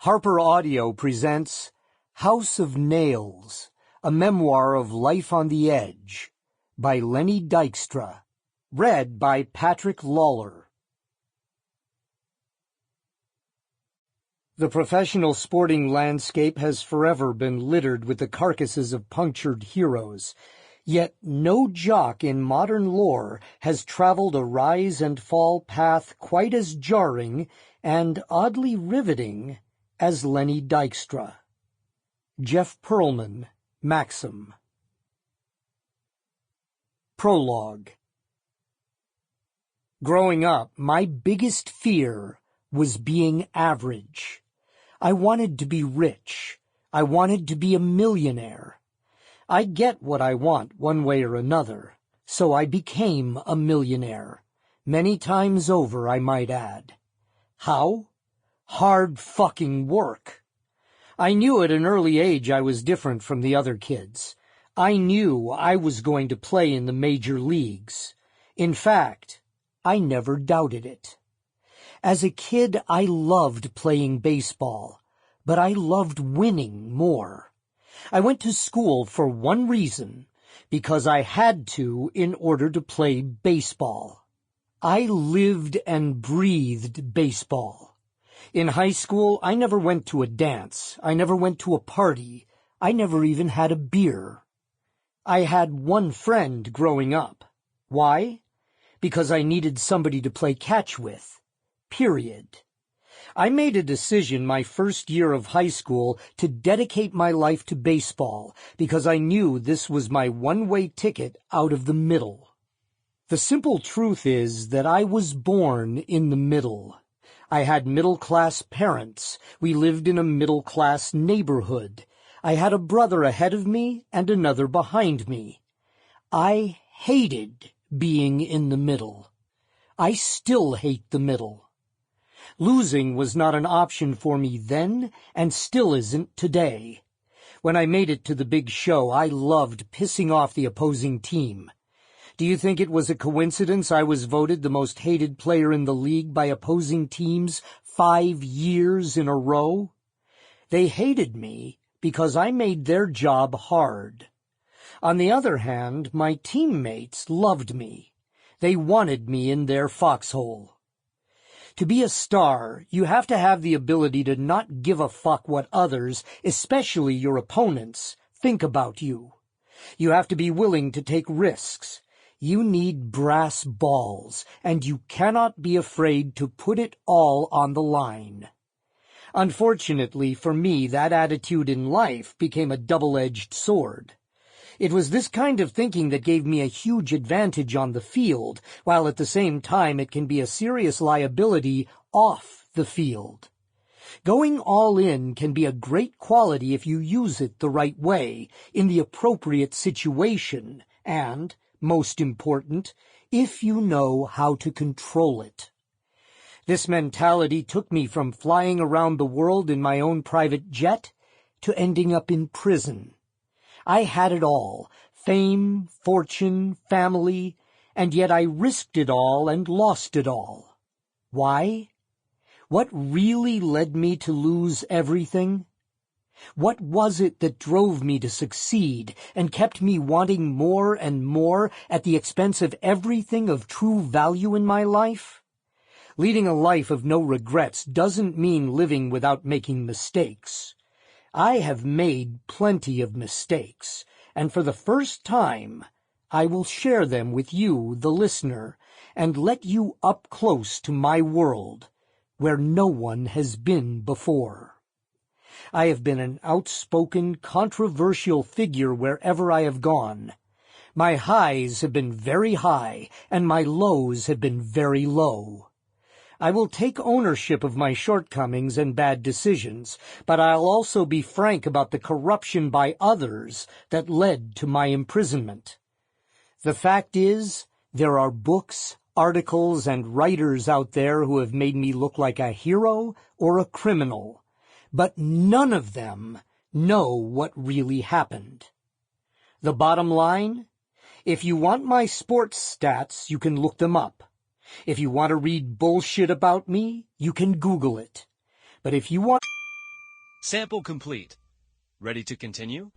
Harper Audio presents House of Nails, a memoir of life on the edge, by Lenny Dykstra, read by Patrick Lawlor. The professional sporting landscape has forever been littered with the carcasses of punctured heroes, yet no jock in modern lore has traveled a rise and fall path quite as jarring and oddly riveting as Lenny Dykstra. Jeff Pearlman, Maxim. Prologue. Growing up, my biggest fear was being average. I wanted to be rich. I wanted to be a millionaire. I get what I want one way or another, so I became a millionaire. Many times over, I might add. How? Hard fucking work. I knew at an early age I was different from the other kids. I knew I was going to play in the major leagues. In fact, I never doubted it. As a kid, I loved playing baseball, but I loved winning more. I went to school for one reason, because I had to in order to play baseball. I lived and breathed baseball. In high school, I never went to a dance. I never went to a party. I never even had a beer. I had one friend growing up. Why? Because I needed somebody to play catch with. Period. I made a decision my first year of high school to dedicate my life to baseball because I knew this was my one-way ticket out of the middle. The simple truth is that I was born in the middle. I had middle-class parents. We lived in a middle-class neighborhood. I had a brother ahead of me and another behind me. I hated being in the middle. I still hate the middle. Losing was not an option for me then and still isn't today. When I made it to the big show, I loved pissing off the opposing team. Do you think it was a coincidence I was voted the most hated player in the league by opposing teams 5 years in a row? They hated me because I made their job hard. On the other hand, my teammates loved me. They wanted me in their foxhole. To be a star, you have to have the ability to not give a fuck what others, especially your opponents, think about you. You have to be willing to take risks. You need brass balls, and you cannot be afraid to put it all on the line. Unfortunately for me, that attitude in life became a double-edged sword. It was this kind of thinking that gave me a huge advantage on the field, while at the same time it can be a serious liability off the field. Going all in can be a great quality if you use it the right way, in the appropriate situation, and, most important, if you know how to control it. This mentality took me from flying around the world in my own private jet to ending up in prison. I had it all, fame, fortune, family, and yet I risked it all and lost it all. Why? What really led me to lose everything? What was it that drove me to succeed and kept me wanting more and more at the expense of everything of true value in my life? Leading a life of no regrets doesn't mean living without making mistakes. I have made plenty of mistakes, and for the first time, I will share them with you, the listener, and let you up close to my world, where no one has been before. I have been an outspoken, controversial figure wherever I have gone. My highs have been very high, and my lows have been very low. I will take ownership of my shortcomings and bad decisions, but I'll also be frank about the corruption by others that led to my imprisonment. The fact is, there are books, articles, and writers out there who have made me look like a hero or a criminal, but none of them know what really happened. The bottom line? If you want my sports stats, you can look them up. If you want to read bullshit about me, you can Google it. But if you want Sample complete. Ready to continue?